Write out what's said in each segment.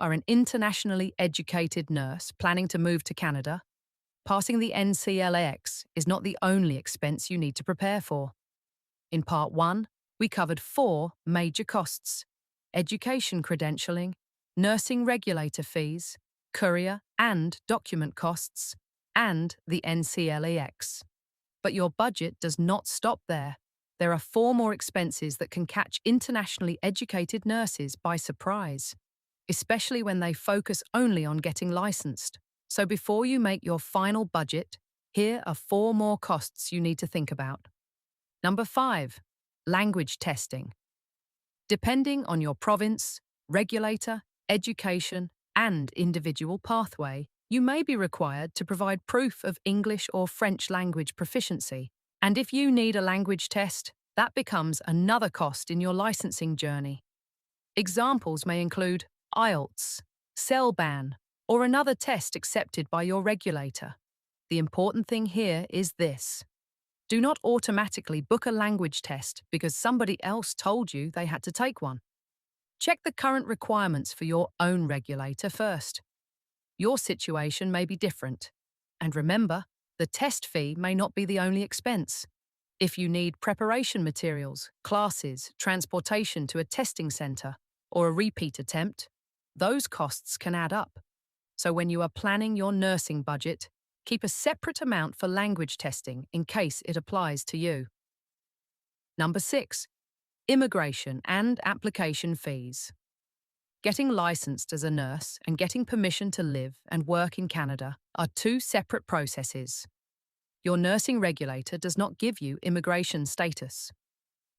are an internationally educated nurse planning to move to Canada, passing the NCLEX is not the only expense you need to prepare for. In Part 1, we covered 4 major costs: education credentialing, nursing regulator fees, courier and document costs, and the NCLEX. But your budget does not stop there. There are 4 more expenses that can catch internationally educated nurses by surprise, especially when they focus only on getting licensed. So before you make your final budget, here are 4 more costs you need to think about. Number 5, language testing. Depending on your province, regulator, education, and individual pathway, you may be required to provide proof of English or French language proficiency. And if you need a language test, that becomes another cost in your licensing journey. Examples may include IELTS, CELBAN, or another test accepted by your regulator. The important thing here is this: do not automatically book a language test because somebody else told you they had to take one. Check the current requirements for your own regulator first. Your situation may be different. And remember, the test fee may not be the only expense. If you need preparation materials, classes, transportation to a testing centre, or a repeat attempt, those costs can add up. So when you are planning your nursing budget, keep a separate amount for language testing in case it applies to you. Number 6, immigration and application fees. Getting licensed as a nurse and getting permission to live and work in Canada are 2 separate processes. Your nursing regulator does not give you immigration status.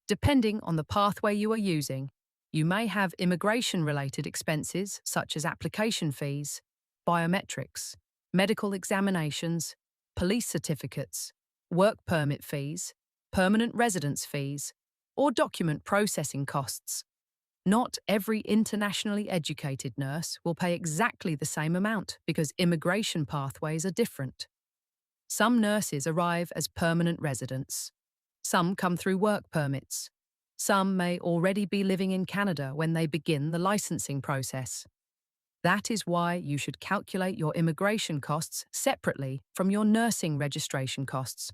Depending on the pathway you are using, you may have immigration-related expenses such as application fees, biometrics, medical examinations, police certificates, work permit fees, permanent residence fees, or document processing costs. Not every internationally educated nurse will pay exactly the same amount because immigration pathways are different. Some nurses arrive as permanent residents. Some come through work permits. Some may already be living in Canada when they begin the licensing process. That is why you should calculate your immigration costs separately from your nursing registration costs.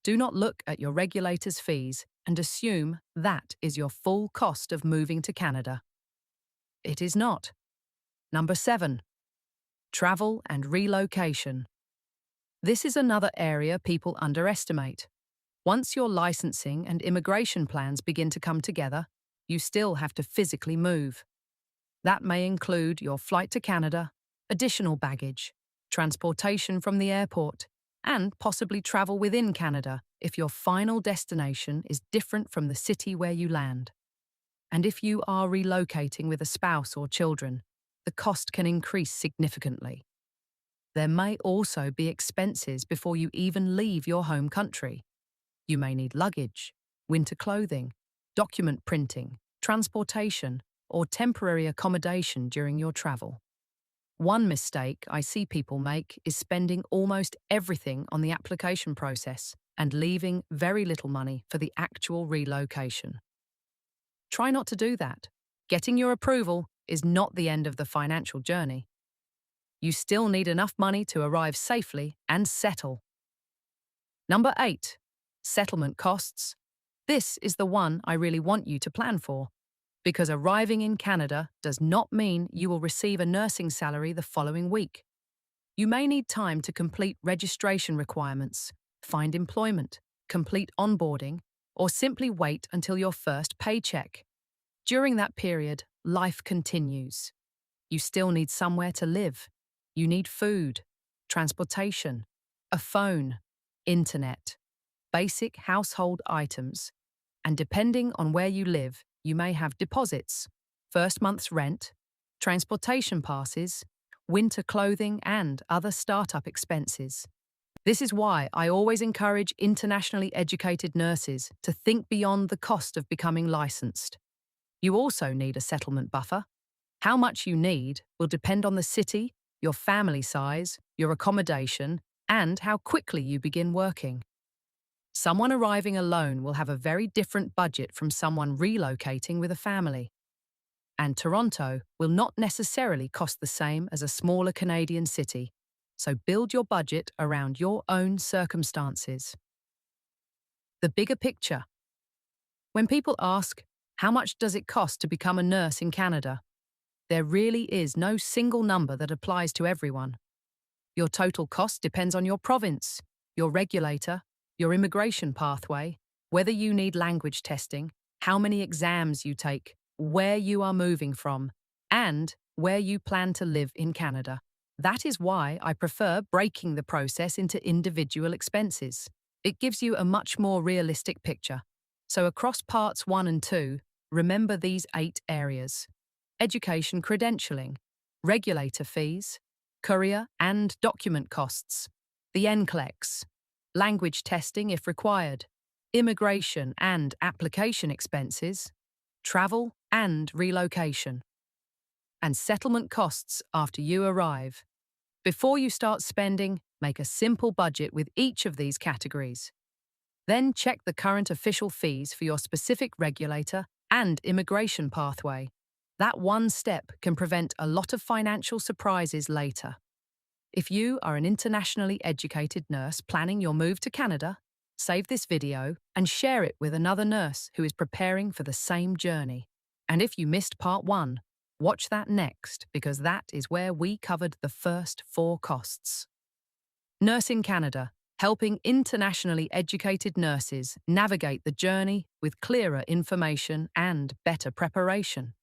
Do not look at your regulator's fees and assume that is your full cost of moving to Canada. It is not. Number 7, travel and relocation. This is another area people underestimate. Once your licensing and immigration plans begin to come together, you still have to physically move. That may include your flight to Canada, additional baggage, transportation from the airport, and possibly travel within Canada if your final destination is different from the city where you land. And if you are relocating with a spouse or children, the cost can increase significantly. There may also be expenses before you even leave your home country. You may need luggage, winter clothing, document printing, transportation, or temporary accommodation during your travel. One mistake I see people make is spending almost everything on the application process and leaving very little money for the actual relocation. Try not to do that. Getting your approval is not the end of the financial journey. You still need enough money to arrive safely and settle. Number 8, settlement costs. This is the one I really want you to plan for, because arriving in Canada does not mean you will receive a nursing salary the following week. You may need time to complete registration requirements, find employment, complete onboarding, or simply wait until your first paycheck. During that period, life continues. You still need somewhere to live. You need food, transportation, a phone, internet, basic household items, and depending on where you live, you may have deposits, first month's rent, transportation passes, winter clothing, and other startup expenses. This is why I always encourage internationally educated nurses to think beyond the cost of becoming licensed. You also need a settlement buffer. How much you need will depend on the city, your family size, your accommodation, and how quickly you begin working. Someone arriving alone will have a very different budget from someone relocating with a family. And Toronto will not necessarily cost the same as a smaller Canadian city, so build your budget around your own circumstances. The bigger picture. When people ask, how much does it cost to become a nurse in Canada? There really is no single number that applies to everyone. Your total cost depends on your province, your regulator, your immigration pathway, whether you need language testing, how many exams you take, where you are moving from, and where you plan to live in Canada. That is why I prefer breaking the process into individual expenses. It gives you a much more realistic picture. So across parts 1 and 2, remember these 8 areas: education credentialing, regulator fees, courier and document costs, the NCLEX, language testing if required, immigration and application expenses, travel and relocation, and settlement costs after you arrive. Before you start spending, make a simple budget with each of these categories. Then check the current official fees for your specific regulator and immigration pathway. That one step can prevent a lot of financial surprises later. If you are an internationally educated nurse planning your move to Canada, save this video and share it with another nurse who is preparing for the same journey. And if you missed part 1, watch that next, because that is where we covered the first 4 costs. Nursing Canada, helping internationally educated nurses navigate the journey with clearer information and better preparation.